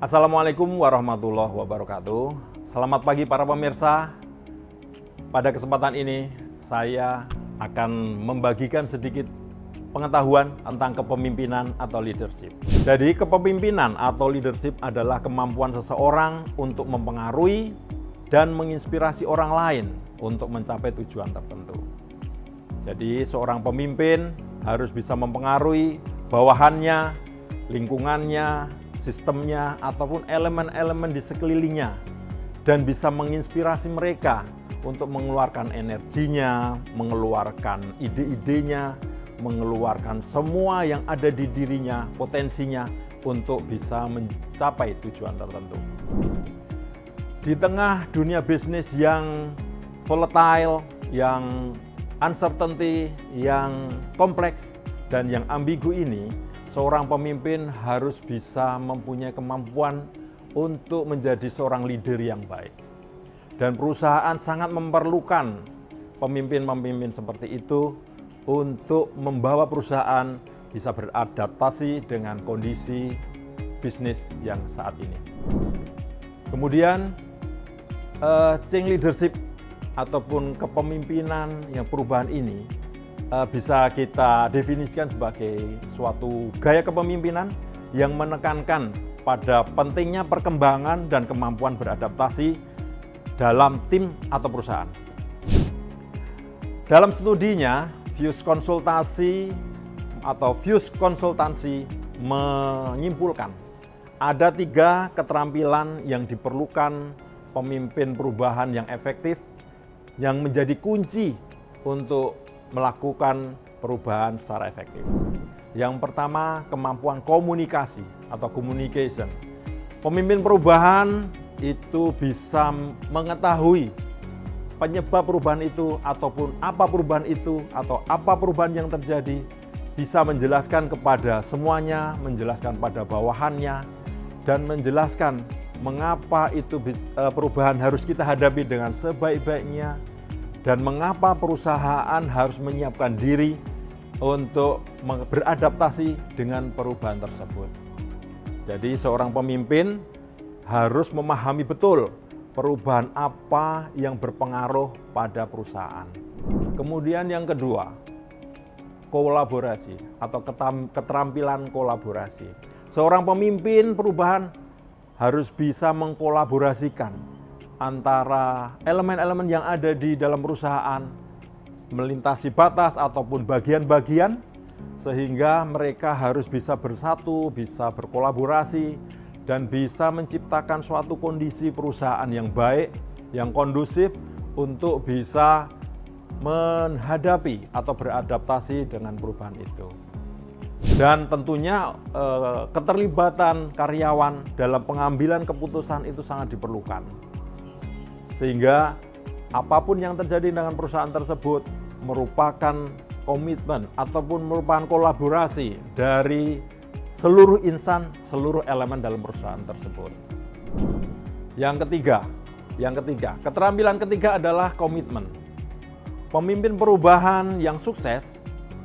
Assalamualaikum warahmatullahi wabarakatuh. Selamat pagi para pemirsa. Pada kesempatan ini saya akan membagikan sedikit pengetahuan tentang kepemimpinan atau leadership. Jadi kepemimpinan atau leadership adalah kemampuan seseorang untuk mempengaruhi dan menginspirasi orang lain untuk mencapai tujuan tertentu. Jadi seorang pemimpin harus bisa mempengaruhi bawahannya, lingkungannya, sistemnya, ataupun elemen-elemen di sekelilingnya, dan bisa menginspirasi mereka untuk mengeluarkan energinya, mengeluarkan ide-idenya, mengeluarkan semua yang ada di dirinya, potensinya untuk bisa mencapai tujuan tertentu. Di tengah dunia bisnis yang volatile, yang uncertainty, yang kompleks, dan yang ambigu ini, seorang pemimpin harus bisa mempunyai kemampuan untuk menjadi seorang leader yang baik. Dan perusahaan sangat memerlukan pemimpin-pemimpin seperti itu untuk membawa perusahaan bisa beradaptasi dengan kondisi bisnis yang saat ini. Kemudian, change leadership ataupun kepemimpinan yang perubahan ini bisa kita definisikan sebagai suatu gaya kepemimpinan yang menekankan pada pentingnya perkembangan dan kemampuan beradaptasi dalam tim atau perusahaan. Dalam studinya, Fuse Konsultansi menyimpulkan ada 3 keterampilan yang diperlukan pemimpin perubahan yang efektif yang menjadi kunci untuk melakukan perubahan secara efektif. Yang pertama, kemampuan komunikasi atau communication. Pemimpin perubahan itu bisa mengetahui penyebab perubahan itu ataupun apa perubahan itu atau apa perubahan yang terjadi, bisa menjelaskan kepada semuanya, menjelaskan pada bawahannya, dan menjelaskan mengapa itu perubahan harus kita hadapi dengan sebaik-baiknya, dan mengapa perusahaan harus menyiapkan diri untuk beradaptasi dengan perubahan tersebut. Jadi seorang pemimpin harus memahami betul perubahan apa yang berpengaruh pada perusahaan. Kemudian yang kedua, kolaborasi atau keterampilan kolaborasi. Seorang pemimpin perubahan harus bisa mengkolaborasikan antara elemen-elemen yang ada di dalam perusahaan, melintasi batas ataupun bagian-bagian, sehingga mereka harus bisa bersatu, bisa berkolaborasi, dan bisa menciptakan suatu kondisi perusahaan yang baik, yang kondusif untuk bisa menghadapi atau beradaptasi dengan perubahan itu. Dan tentunya keterlibatan karyawan dalam pengambilan keputusan itu sangat diperlukan. Sehingga apapun yang terjadi dengan perusahaan tersebut merupakan komitmen ataupun merupakan kolaborasi dari seluruh insan, seluruh elemen dalam perusahaan tersebut. Yang ketiga, keterampilan ketiga adalah komitmen. Pemimpin perubahan yang sukses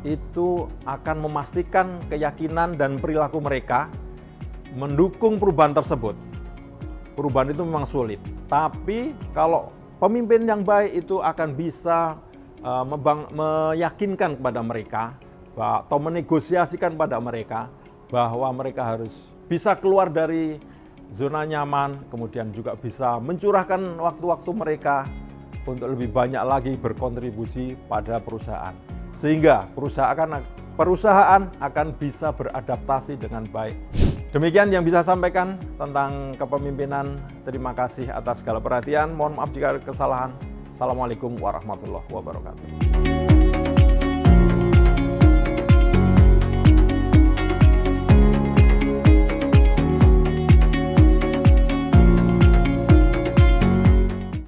itu akan memastikan keyakinan dan perilaku mereka mendukung perubahan tersebut. Perubahan itu memang sulit, tapi kalau pemimpin yang baik itu akan bisa meyakinkan kepada mereka atau menegosiasikan pada mereka bahwa mereka harus bisa keluar dari zona nyaman, kemudian juga bisa mencurahkan waktu-waktu mereka untuk lebih banyak lagi berkontribusi pada perusahaan. Sehingga perusahaan akan bisa beradaptasi dengan baik. Demikian yang bisa sampaikan tentang kepemimpinan. Terima kasih atas segala perhatian. Mohon maaf jika ada kesalahan. Assalamualaikum warahmatullahi wabarakatuh.